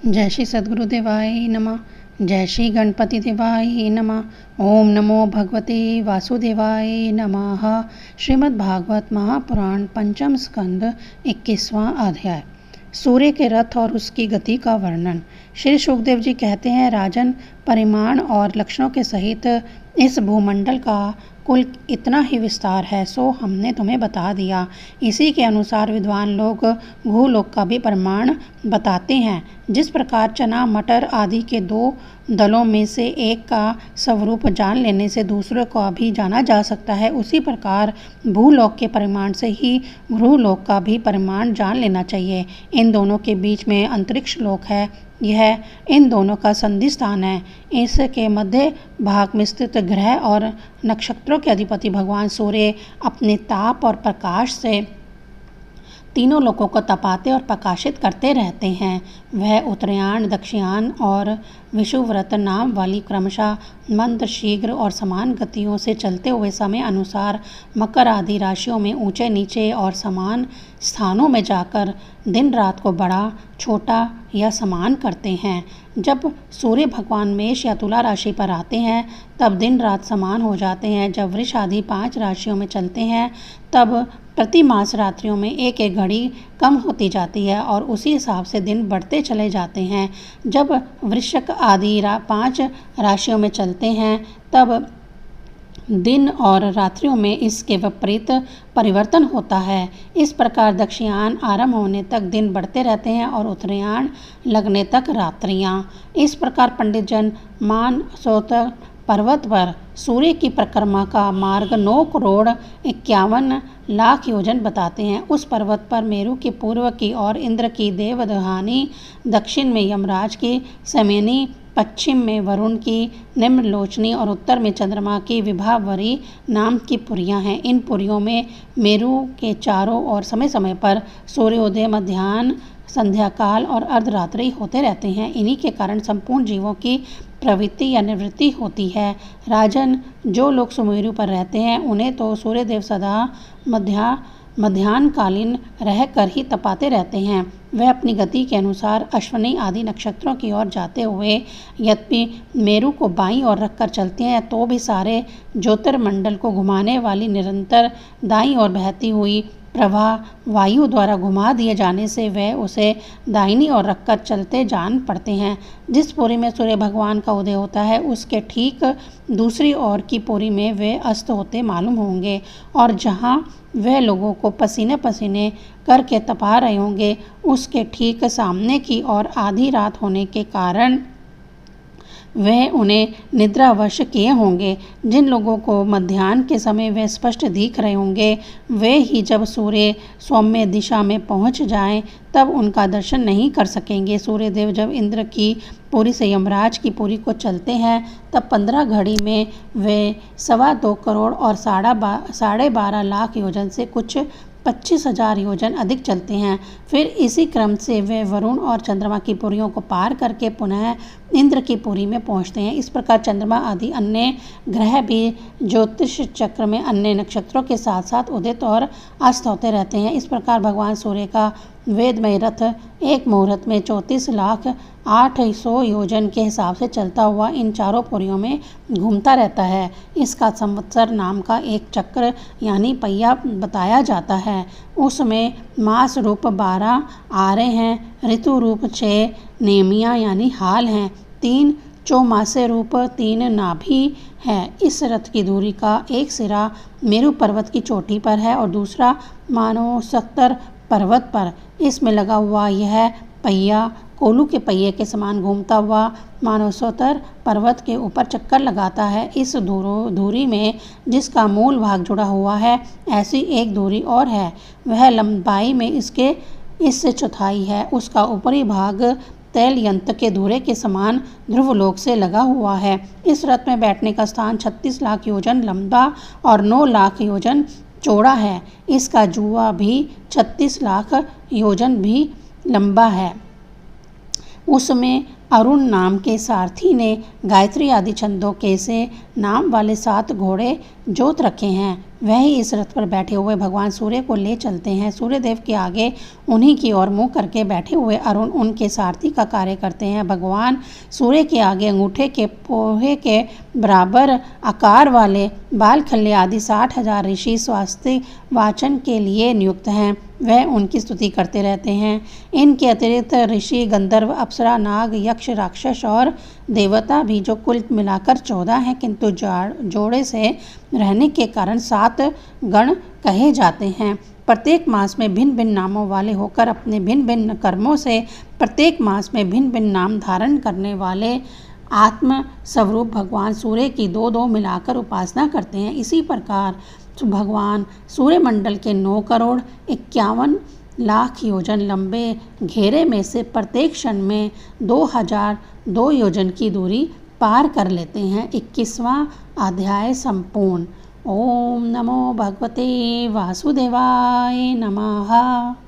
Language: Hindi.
जय श्री सद्गुरुदेवाय नमः। जय श्री गणपति देवाय नमः। ओम नमो भगवते वासुदेवाय नमः। श्रीमद् भागवत महापुराण पंचम स्कंद 21वां अध्याय। सूर्य के रथ और उसकी गति का वर्णन। श्री सुखदेव जी कहते हैं, राजन, परिमाण और लक्षणों के सहित इस भूमंडल का कुल इतना ही विस्तार है, सो हमने तुम्हें बता दिया। इसी के अनुसार विद्वान लोग भूलोक का भी परिमाण बताते हैं। जिस प्रकार चना मटर आदि के दो दलों में से एक का स्वरूप जान लेने से दूसरे को भी जाना जा सकता है, उसी प्रकार भूलोक के परिमाण से ही भूलोक का भी परिमाण जान लेना चाहिए। इन दोनों के बीच में अंतरिक्ष लोक है, यह इन दोनों का संधि स्थान है। इसके मध्य भाग में स्थित ग्रह और नक्षत्रों के अधिपति भगवान सूर्य अपने ताप और प्रकाश से तीनों लोकों को तपाते और प्रकाशित करते रहते हैं। वह उत्तरायण, दक्षिणायन और विषुवव्रत नाम वाली क्रमशः मंद, शीघ्र और समान गतियों से चलते हुए समय अनुसार मकर आदि राशियों में ऊंचे नीचे और समान स्थानों में जाकर दिन रात को बड़ा, छोटा या समान करते हैं। जब सूर्य भगवान मेष या तुला राशि पर आते हैं तब दिन रात समान हो जाते हैं। जब वृष आदि 5 राशियों में चलते हैं तब प्रति मास रात्रियों में एक एक घड़ी कम होती जाती है और उसी हिसाब से दिन बढ़ते चले जाते हैं। जब वृश्चिक आदि 5 राशियों में चलते हैं तब दिन और रात्रियों में इसके विपरीत परिवर्तन होता है। इस प्रकार दक्षिणायन आरंभ होने तक दिन बढ़ते रहते हैं और उत्तरायण लगने तक रात्रियां। इस प्रकार पंडित जन मानसोतर पर्वत पर सूर्य की परिक्रमा का मार्ग 9 करोड़ 51 लाख योजन बताते हैं। उस पर्वत पर मेरु की पूर्व की और इंद्र की देवदहानी, दक्षिण में यमराज की समेनी, पश्चिम में वरुण की निम्नलोचनी और उत्तर में चंद्रमा की विभावरी नाम की पुरियां हैं। इन पुरियों में मेरु के चारों ओर समय समय पर सूर्योदय, मध्याह्न, संध्या काल और अर्धरात्रि होते रहते हैं। इन्हीं के कारण संपूर्ण जीवों की प्रवृत्ति या निवृत्ति होती है। राजन, जो लोग सुमेरु पर रहते हैं उन्हें तो सूर्यदेव सदा मध्याह्नकालीन रहकर ही तपाते रहते हैं। वह अपनी गति के अनुसार अश्विनी आदि नक्षत्रों की ओर जाते हुए यद्यपि मेरु को बाईं ओर रखकर चलते हैं तो भी सारे ज्योतिर्मंडल को घुमाने वाली निरंतर दाईं ओर बहती हुई प्रवाह वायु द्वारा घुमा दिए जाने से वह उसे दाहिनी ओर रखकर चलते जान पड़ते हैं। जिस पुरी में सूर्य भगवान का उदय होता है उसके ठीक दूसरी ओर की पुरी में वे अस्त होते मालूम होंगे और जहाँ वह लोगों को पसीने पसीने करके तपा रहे होंगे उसके ठीक सामने की ओर आधी रात होने के कारण वह उन्हें निद्रावश किए होंगे। जिन लोगों को मध्याह्न के समय वे स्पष्ट दिख रहे होंगे वे ही जब सूर्य सौम्य दिशा में पहुंच जाएं तब उनका दर्शन नहीं कर सकेंगे। सूर्यदेव जब इंद्र की पुरी से यमराज की पुरी को चलते हैं तब 15 घड़ी में वे 2.25 करोड़ और 12.5 लाख योजन से कुछ 25,000 योजन अधिक चलते हैं। फिर इसी क्रम से वे वरुण और चंद्रमा की पुरियों को पार करके पुनः इंद्र की पुरी में पहुंचते हैं। इस प्रकार चंद्रमा आदि अन्य ग्रह भी ज्योतिष चक्र में अन्य नक्षत्रों के साथ साथ उदित और अस्त होते रहते हैं। इस प्रकार भगवान सूर्य का वेदमय रथ एक मुहूर्त में 34,08,100 योजन के हिसाब से चलता हुआ इन चारों पुरियों में घूमता रहता है। इसका संवत्सर नाम का एक चक्र यानी पहिया बताया जाता है। उसमें मास रूप 12 आरे हैं, ऋतु रूप 6 नेमियाँ यानी हाल हैं, 3 चौमासे रूप 3 नाभि है। इस रथ की दूरी का एक सिरा मेरु पर्वत की चोटी पर है और दूसरा मानसोत्तर पर्वत पर। इसमें लगा हुआ यह पहिया कोलू के पहिए के समान घूमता हुआ मानसोत्तर पर्वत के ऊपर चक्कर लगाता है। इस धुरी में जिसका मूल भाग जुड़ा हुआ है ऐसी एक धुरी और है, वह लंबाई में इससे चौथाई है। उसका ऊपरी भाग तैल यंत्र के धुरे के समान ध्रुवलोक से लगा हुआ है। इस रथ में बैठने का स्थान 36 लाख योजन लंबा और 9 लाख योजन चौड़ा है। इसका जुआ भी 36 लाख योजन भी लंबा है। उसमें अरुण नाम के सारथी ने गायत्री आदि छंदों के से नाम वाले 7 घोड़े जोत रखे हैं। वह ही इस रथ पर बैठे हुए भगवान सूर्य को ले चलते हैं। सूर्यदेव के आगे उन्हीं की ओर मुंह करके बैठे हुए अरुण उनके सारथी का कार्य करते हैं। भगवान सूर्य के आगे अंगूठे के पोहे के बराबर आकार वाले बाल खल्ले आदि 60,000 ऋषि स्वास्थ्य वाचन के लिए नियुक्त हैं। वह उनकी स्तुति करते रहते हैं। इनके अतिरिक्त ऋषि, गंधर्व, अप्सरा, नाग, यक्ष, राक्षस और देवता भी, जो कुल मिलाकर 14 हैं, किंतु जोड़े से रहने के कारण 7 गण कहे जाते हैं। प्रत्येक मास में भिन्न भिन्न नामों वाले होकर अपने भिन्न भिन्न कर्मों से प्रत्येक मास में भिन्न भिन्न नाम धारण करने वाले आत्म स्वरूप भगवान सूर्य की 2-2 मिलाकर उपासना करते हैं। इसी प्रकार भगवान सूर्यमंडल के 9 करोड़ 51 लाख योजन लंबे घेरे में से प्रत्येक क्षण में 2002 योजन की दूरी पार कर लेते हैं। 21वां अध्याय संपूर्ण। ओम नमो भगवते वासुदेवाय नमः।